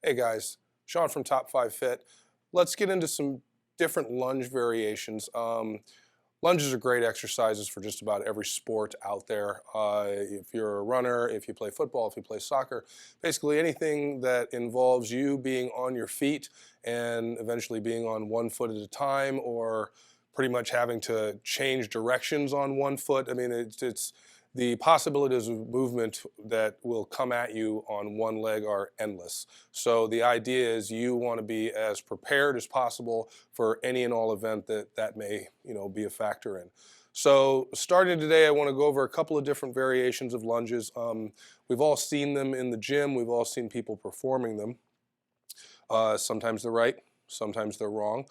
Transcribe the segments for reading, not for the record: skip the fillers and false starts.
Hey guys, Sean from Top 5 Fit. Let's get into some different lunge variations. Lunges are great exercises for just about every sport out there. If you're a runner, if you play football, if you play soccer, basically anything that involves you being on your feet and eventually being on one foot at a time, or pretty much having to change directions on one foot. I mean, it's the possibilities of movement that will come at you on one leg are endless. So the idea is you want to be as prepared as possible for any and all event that may, be a factor in. So starting today, I want to go over a couple of different variations of lunges. We've all seen them in the gym. We've all seen people performing them. Sometimes they're right, sometimes they're wrong.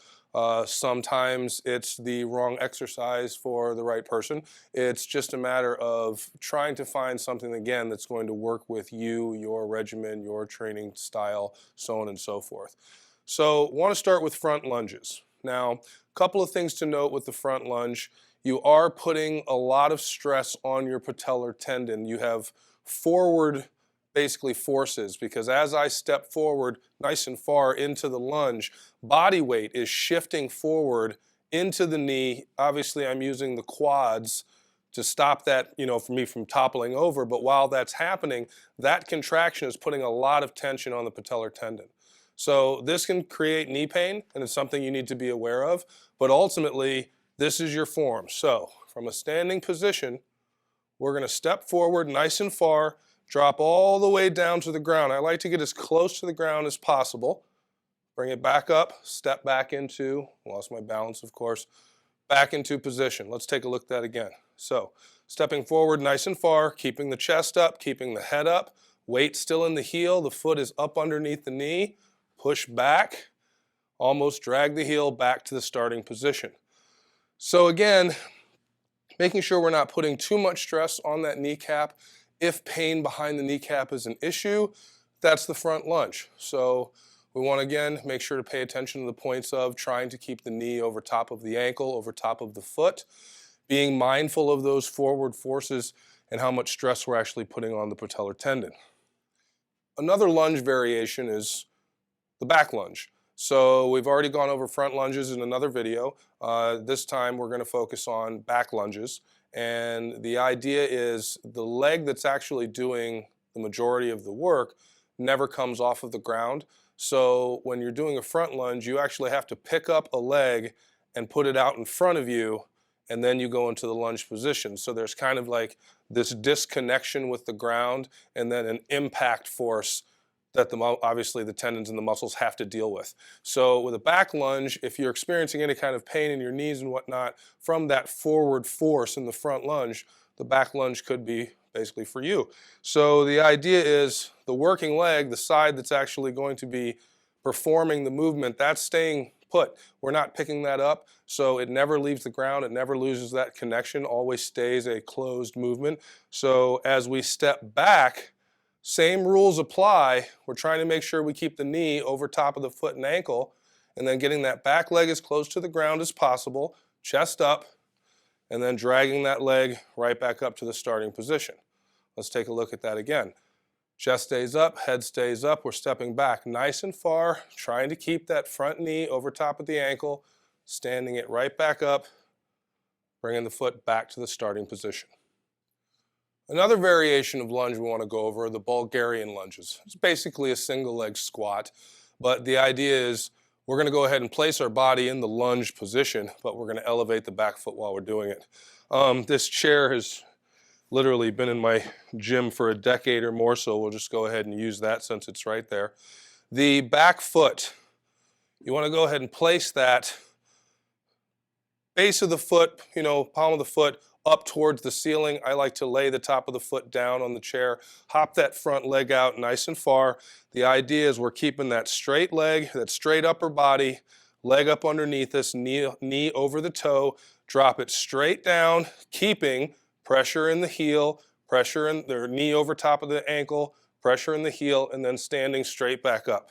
Sometimes it's the wrong exercise for the right person. It's just a matter of trying to find something, again, that's going to work with you, your regimen, your training style, so on and so forth. So want to start with front lunges. Now, a couple of things to note with the front lunge. You are putting a lot of stress on your patellar tendon. You have forward basically forces, because as I step forward nice and far into the lunge, body weight is shifting forward into the knee. Obviously, I'm using the quads to stop that, for me from toppling over. But while that's happening, that contraction is putting a lot of tension on the patellar tendon. So this can create knee pain, and it's something you need to be aware of. But ultimately, this is your form. So from a standing position, we're going to step forward nice and far, drop all the way down to the ground. I like to get as close to the ground as possible. Bring it back up, step back into, lost my balance of course, back into position. Let's take a look at that again. So stepping forward nice and far, keeping the chest up, keeping the head up, weight still in the heel, the foot is up underneath the knee, push back, almost drag the heel back to the starting position. So again, making sure we're not putting too much stress on that kneecap. If pain behind the kneecap is an issue, that's the front lunge. So we want to, again, make sure to pay attention to the points of trying to keep the knee over top of the ankle, over top of the foot, being mindful of those forward forces and how much stress we're actually putting on the patellar tendon. Another lunge variation is the back lunge. So we've already gone over front lunges in another video. This time we're going to focus on back lunges. And the idea is the leg that's actually doing the majority of the work never comes off of the ground. So when you're doing a front lunge, you actually have to pick up a leg and put it out in front of you, and then you go into the lunge position. So there's kind of like this disconnection with the ground and then an impact force that obviously the tendons and the muscles have to deal with. So with a back lunge, if you're experiencing any kind of pain in your knees and whatnot from that forward force in the front lunge, the back lunge could be basically for you. So the idea is the working leg, the side that's actually going to be performing the movement, that's staying put. We're not picking that up, so it never leaves the ground, it never loses that connection, always stays a closed movement. So as we step back, same rules apply. We're trying to make sure we keep the knee over top of the foot and ankle, and then getting that back leg as close to the ground as possible, chest up, and then dragging that leg right back up to the starting position. Let's take a look at that again. Chest stays up, head stays up. We're stepping back nice and far, trying to keep that front knee over top of the ankle, standing it right back up, bringing the foot back to the starting position. Another variation of lunge we want to go over are the Bulgarian lunges. It's basically a single leg squat, but the idea is we're going to go ahead and place our body in the lunge position, but we're going to elevate the back foot while we're doing it. This chair has literally been in my gym for a decade or more, so we'll just go ahead and use that since it's right there. The back foot, you want to go ahead and place that base of the foot, palm of the foot, up towards the ceiling. I like to lay the top of the foot down on the chair, hop that front leg out nice and far. The idea is we're keeping that straight leg, that straight upper body, leg up underneath us, knee over the toe, drop it straight down, keeping pressure in the heel, pressure in the knee over top of the ankle, pressure in the heel, and then standing straight back up.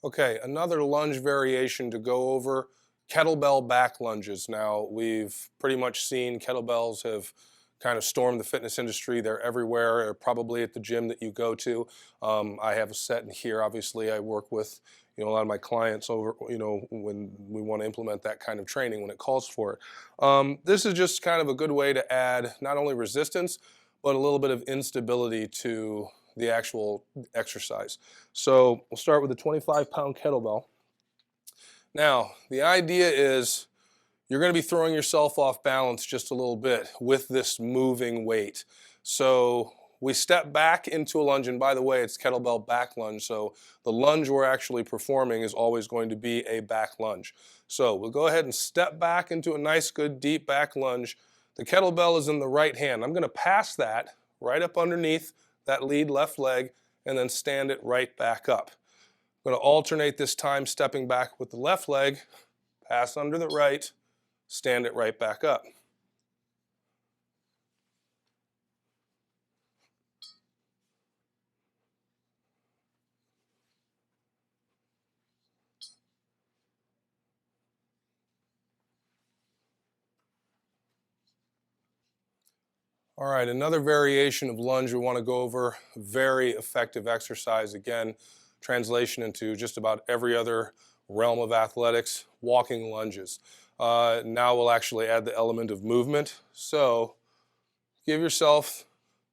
Okay, another lunge variation to go over, kettlebell back lunges. Now, we've pretty much seen kettlebells have kind of stormed the fitness industry. They're everywhere, probably at the gym that you go to. I have a set in here. Obviously, I work with a lot of my clients over, when we want to implement that kind of training when it calls for it. This is just kind of a good way to add not only resistance, but a little bit of instability to the actual exercise. So we'll start with a 25-pound kettlebell. Now, the idea is you're going to be throwing yourself off balance just a little bit with this moving weight. So we step back into a lunge, and by the way, it's kettlebell back lunge, so the lunge we're actually performing is always going to be a back lunge. So we'll go ahead and step back into a nice, good, deep back lunge. The kettlebell is in the right hand. I'm going to pass that right up underneath that lead left leg and then stand it right back up. I'm going to alternate this time stepping back with the left leg, pass under the right, stand it right back up. All right, another variation of lunge we want to go over, very effective exercise. Again, translation into just about every other realm of athletics, walking lunges. Now we'll actually add the element of movement. So give yourself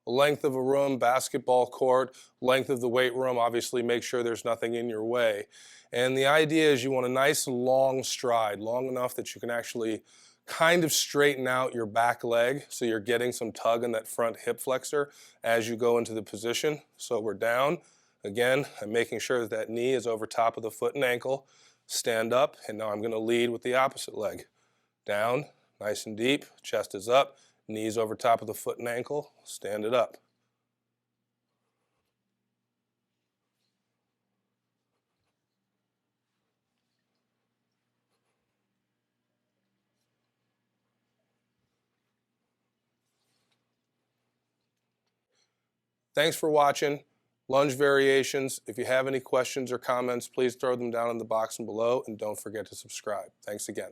a length of a room, basketball court, length of the weight room. Obviously make sure there's nothing in your way. And the idea is you want a nice long stride, long enough that you can actually kind of straighten out your back leg so you're getting some tug in that front hip flexor as you go into the position. So we're down. Again, I'm making sure that that knee is over top of the foot and ankle. Stand up, and now I'm going to lead with the opposite leg. Down, nice and deep, chest is up, knees over top of the foot and ankle, stand it up. Thanks for watching Lunge Variations. If you have any questions or comments, please throw them down in the box below, and don't forget to subscribe. Thanks again.